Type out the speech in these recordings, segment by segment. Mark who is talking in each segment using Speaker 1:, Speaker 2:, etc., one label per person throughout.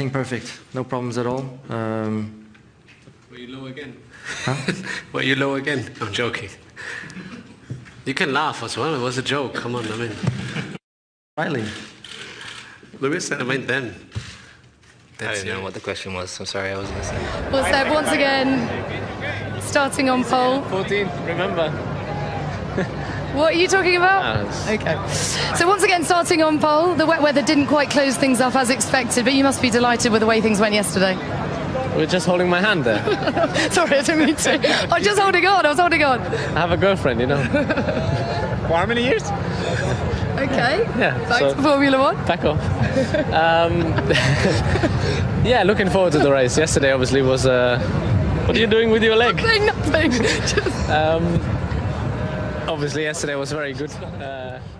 Speaker 1: everything perfect. No problems at all.
Speaker 2: Were you low again?
Speaker 1: Huh?
Speaker 2: Were you low again? I'm joking. You can laugh as well. It was a joke. Come on, I mean.
Speaker 1: Smiling.
Speaker 2: Lewis said I meant then.
Speaker 3: I didn't know what the question was. I'm sorry, I wasn't listening.
Speaker 4: Well, Seb, once again, starting on pole.
Speaker 5: 14, remember?
Speaker 4: What are you talking about? Okay. So once again, starting on pole, the wet weather didn't quite close things up as expected, but you must be delighted with the way things went yesterday.
Speaker 5: We're just holding my hand there.
Speaker 4: Sorry, I didn't mean to. I was just holding on. I was holding on.
Speaker 5: I have a girlfriend, you know.
Speaker 6: For how many years?
Speaker 4: Okay.
Speaker 5: Yeah.
Speaker 4: Thanks for Formula One.
Speaker 5: Back off. Yeah, looking forward to the race. Yesterday, obviously, was. What are you doing with your leg?
Speaker 4: Nothing. Just...
Speaker 5: Obviously, yesterday was very good.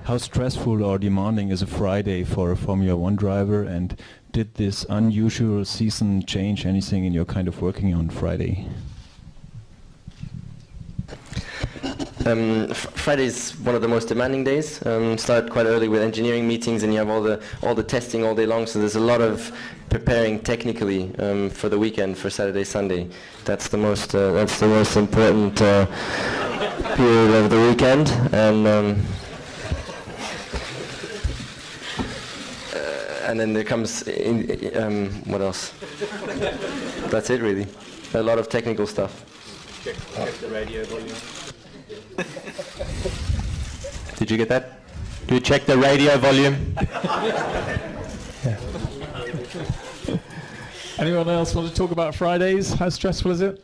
Speaker 7: How stressful or demanding is a Friday for a Formula One driver, and did this unusual season change anything in your kind of working on Friday?
Speaker 8: Friday is one of the most demanding days. Start quite early with engineering meetings, and you have all the testing all day long. So there's a lot of preparing technically for the weekend, for Saturday, Sunday. That's the most important period of the weekend, and then there comes what else? That's it really. A lot of technical stuff.
Speaker 6: Check the radio volume.
Speaker 9: Did you get that? Do you check the radio volume?
Speaker 10: Anyone else want to talk about Fridays? How stressful is it?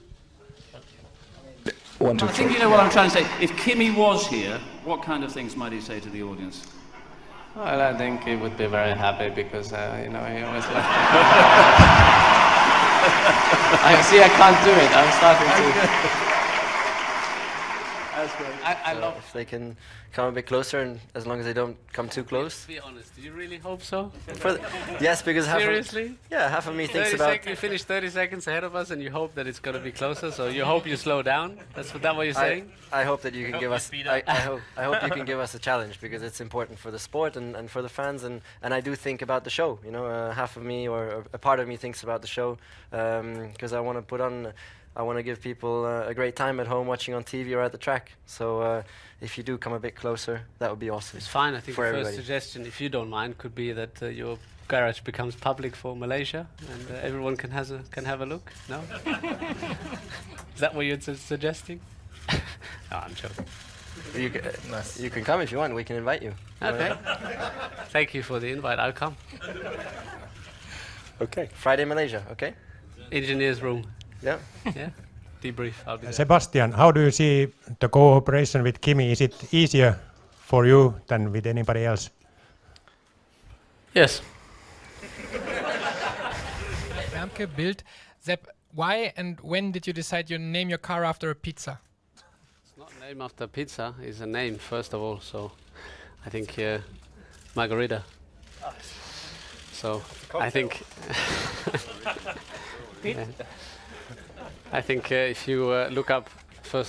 Speaker 11: I think you know what I'm trying to say. If Kimi was here, what kind of things might he say to the audience?
Speaker 5: Well, I think he would be very happy because, you know, he was like... I see I can't do it. I'm starting to...
Speaker 8: That's great. I love if they can come a bit closer, and as long as they don't come too close.
Speaker 2: Be honest, do you really hope so?
Speaker 8: Yes, because
Speaker 2: seriously?
Speaker 8: Half of me thinks about...
Speaker 2: You finish 30 seconds ahead of us and you hope that it's going to be closer, so you hope you slow down? That's what you're saying?
Speaker 8: I hope that you can give us... I hope you can give us a challenge, because it's important for the sport and for the fans, and I do think about the show. You know, half of me or a part of me thinks about the show, because I want to put on... I want to give people a great time at home watching on TV or at the track. So if you do come a bit closer, that would be awesome.
Speaker 2: It's fine. I think the
Speaker 8: everybody.
Speaker 2: first suggestion, if you don't mind, could be that your garage becomes public for Malaysia, and everyone can have a look. No? Is that what you're suggesting? No, I'm joking.
Speaker 8: You can come if you want. We can invite you.
Speaker 2: Okay. Thank you for the invite. I'll come.
Speaker 8: Okay. Friday, Malaysia. Okay.
Speaker 2: Engineer's room.
Speaker 8: Yeah.
Speaker 2: Yeah. Debrief. I'll be there.
Speaker 6: Sebastian, how do you see the cooperation with Kimi? Is it easier for you than with anybody else?
Speaker 2: Yes.
Speaker 12: Wärmke, Bild. Sepp, why and when did you decide you name your car after a pizza?
Speaker 2: It's not named after pizza. It's a name, first of all. So I think Margarita. So I think... I think if you look up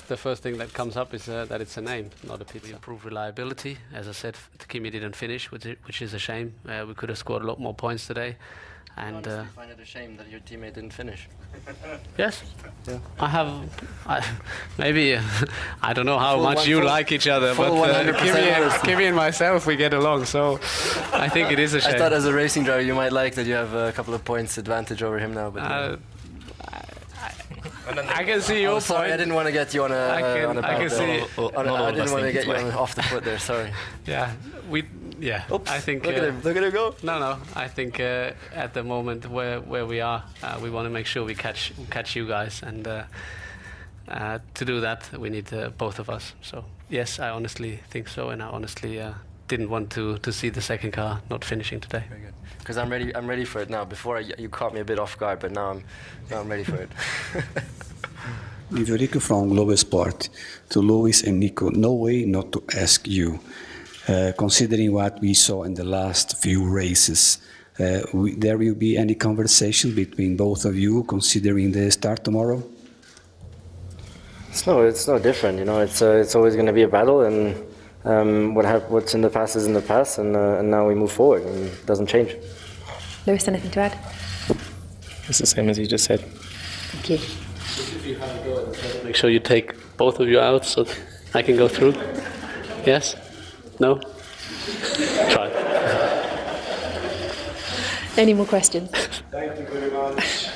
Speaker 2: the first thing that comes up is that it's a name, not a pizza. We improved reliability. As I said, Kimi didn't finish, which is a shame. We could have scored a lot more points today. And
Speaker 8: you find it a shame that your teammate didn't finish?
Speaker 2: Yes. Yeah. Maybe I don't know how much you like each other, but Kimi and myself, we get along. So I think it is a shame.
Speaker 8: I thought as a racing driver you might like that you have a couple of points advantage over him now. But
Speaker 2: I can see your point.
Speaker 8: Sorry, I didn't want to get you on a.
Speaker 2: I
Speaker 8: didn't want to get you off the foot there. Sorry.
Speaker 2: Yeah, Yeah. Oops,
Speaker 8: I think. Look at him go.
Speaker 2: No. I think at the moment where we are, we want to make sure we catch you guys, and to do that we need both of us. So yes, I honestly think so, and I honestly didn't want to see the second car not finishing today.
Speaker 8: Very good. Because I'm ready for it now. Before you caught me a bit off guard, but now I'm ready for it.
Speaker 13: Nico from Global Sport. To Lewis and Nico, no way not to ask you. Considering what we saw in the last few races, there will be any conversation between both of you considering the start tomorrow?
Speaker 8: It's no different. You know, it's always going to be a battle, and what's in the past is in the past, and now we move forward, and it doesn't change.
Speaker 14: Lewis, anything to add? It's the same as you just said.
Speaker 4: Thank you.
Speaker 2: If you have a go at it, make sure you take both of you out so I can go through. Yes? No? Try.
Speaker 4: Any more questions?
Speaker 15: Thank you very much.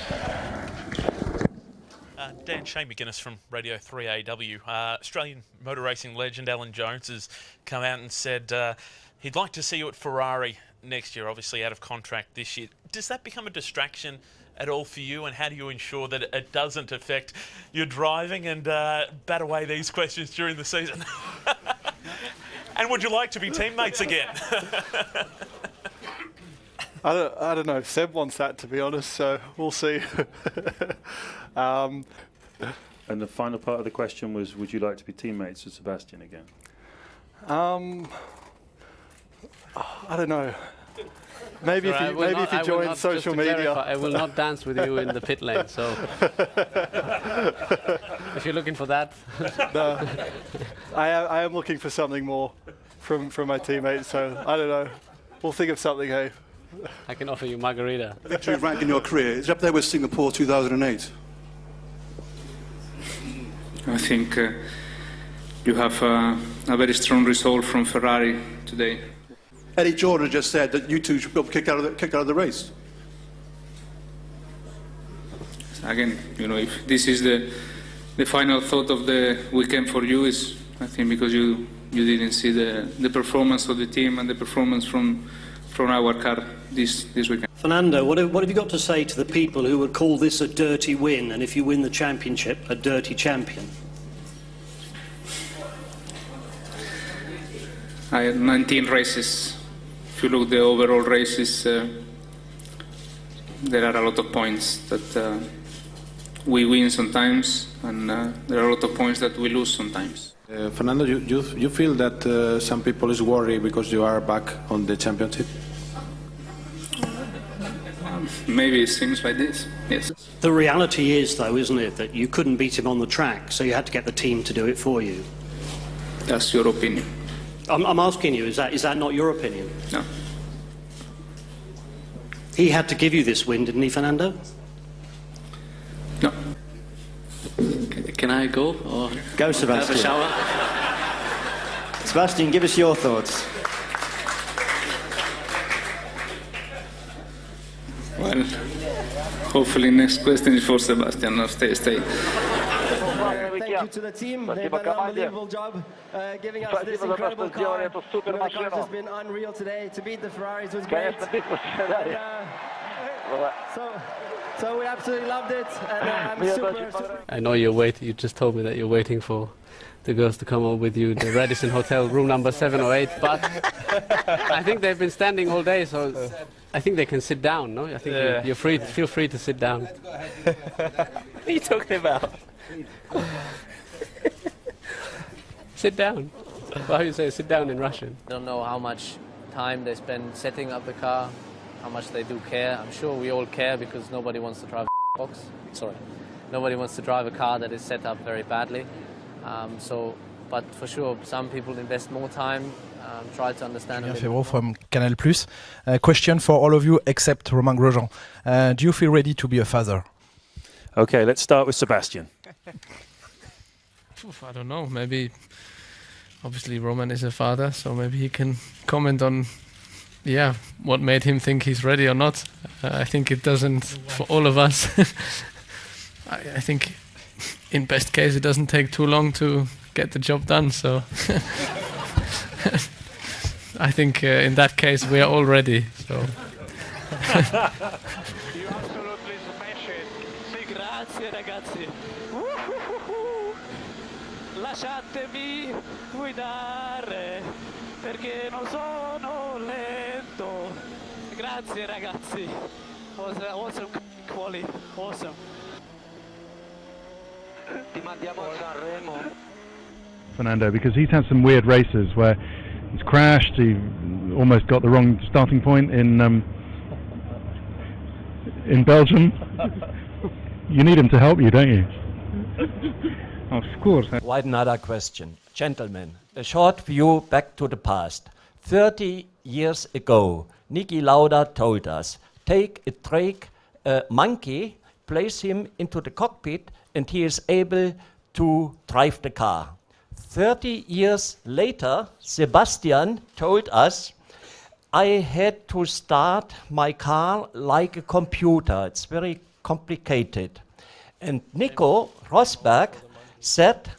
Speaker 16: Dan Shane McGuinness from Radio 3AW. Australian motor racing legend Alan Jones has come out and said he'd like to see you at Ferrari next year, obviously out of contract this year. Does that become a distraction at all for you, and how do you ensure that it doesn't affect your driving and bat away these questions during the season? And would you like to be teammates again?
Speaker 17: I don't know if Seb wants that, to be honest, so we'll see.
Speaker 18: And the final part of the question was, would you like to be teammates with Sebastian again?
Speaker 17: I don't know. Maybe if he joins social media.
Speaker 2: Clarify, I will not dance with you in the pit lane, so if you're looking for that.
Speaker 17: No, I am looking for something more from my teammates, so I don't know. We'll think of something, hey.
Speaker 2: I can offer you margarita.
Speaker 19: Victory rank in your career is up there with Singapore 2008.
Speaker 20: I think you have a very strong result from Ferrari today.
Speaker 19: Eddie Jordan just said that you two should be kicked out of the race.
Speaker 20: Again, you know, if this is the final thought of the weekend for you, is I think because you didn't see the performance of the team and the performance from our car this weekend.
Speaker 21: Fernando, what have you got to say to the people who would call this a dirty win, and if you win the championship, a dirty champion?
Speaker 20: I had 19 races. If you look at the overall races, there are a lot of points that we win sometimes, and there are a lot of points that we lose sometimes.
Speaker 15: Fernando, you feel that some people is worried because you are back on the championship?
Speaker 20: Maybe it seems like this, yes.
Speaker 21: The reality is, though, isn't it, that you couldn't beat him on the track, so you had to get the team to do it for you?
Speaker 20: That's your opinion.
Speaker 21: I'm asking you, is that not your opinion?
Speaker 20: No.
Speaker 21: He had to give you this win, didn't he, Fernando?
Speaker 20: No.
Speaker 2: Can I go? Or
Speaker 21: go, Sebastian.
Speaker 2: Have a shower?
Speaker 21: Sebastian, give us your thoughts.
Speaker 20: Well, hopefully next question is for Sebastian. No, stay.
Speaker 22: Thank you to the team. They've done an unbelievable job giving us this incredible car. The car has been unreal today. To beat the Ferraris was great. So we absolutely loved it, and I'm super.
Speaker 2: I know you're waiting. You just told me that you're waiting for the girls to come over with you, the Radisson Hotel, room number 708. But I think they've been standing all day, so I think they can sit down. No, I think you're free. Feel free to sit down.
Speaker 14: What are you talking about?
Speaker 2: Sit down. Well, how do you say sit down in Russian?
Speaker 5: I don't know how much time they spend setting up the car, how much they do care. I'm sure we all care because nobody wants to drive nobody wants to drive a car that is set up very badly. But for sure, some people invest more time, try to understand.
Speaker 23: Julien Febvre from Canal+. Question for all of you except Romain Grosjean. Do you feel ready to be a father?
Speaker 18: Okay, let's start with Sebastian.
Speaker 2: I don't know. Maybe, obviously, Roman is a father, so maybe he can comment on, what made him think he's ready or not. I think it doesn't for all of us. I think, in best case, it doesn't take too long to get the job done. So, I think in that case we are all ready. So.
Speaker 22: Grazie ragazzi. Lasciatemi guidare perché non sono lento. Grazie ragazzi. Awesome quali. Awesome. Ti mandiamo a Sanremo.
Speaker 24: Fernando, because he's had some weird races where he's crashed, he almost got the wrong starting point in Belgium. You need him to help you, don't you? Of course.
Speaker 25: Quite another question. Gentlemen, a short view back to the past. 30 years ago, Niki Lauda told us, take a break monkey, place him into the cockpit, and he is able to drive the car. 30 years later, Sebastian told us, I had to start my car like a computer. It's very complicated. And Nico Rosberg said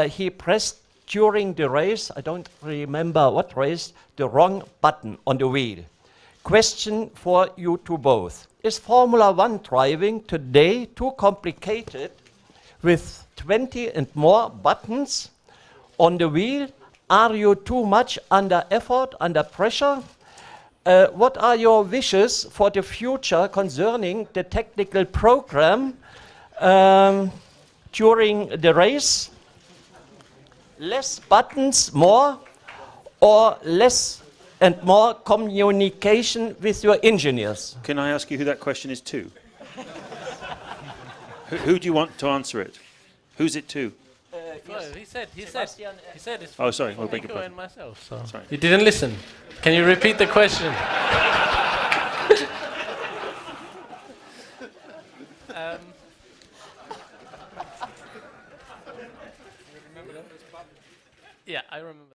Speaker 25: he pressed during the race, I don't remember what race, the wrong button on the wheel. Question for you two both. Is Formula One driving today too complicated with 20 and more buttons on the wheel? Are you too much under effort, under pressure? What are your wishes for the future concerning the technical program during the race? Less buttons, more, or less and more communication with your engineers?
Speaker 18: Can I ask you who that question is to? Who do you want to answer it? Who's it to?
Speaker 5: He said it's
Speaker 18: Oh, sorry, I'll beg your
Speaker 5: Nico
Speaker 18: pardon.
Speaker 5: and myself. So.
Speaker 18: Sorry.
Speaker 2: You didn't listen. Can you repeat the question? Yeah, I remember.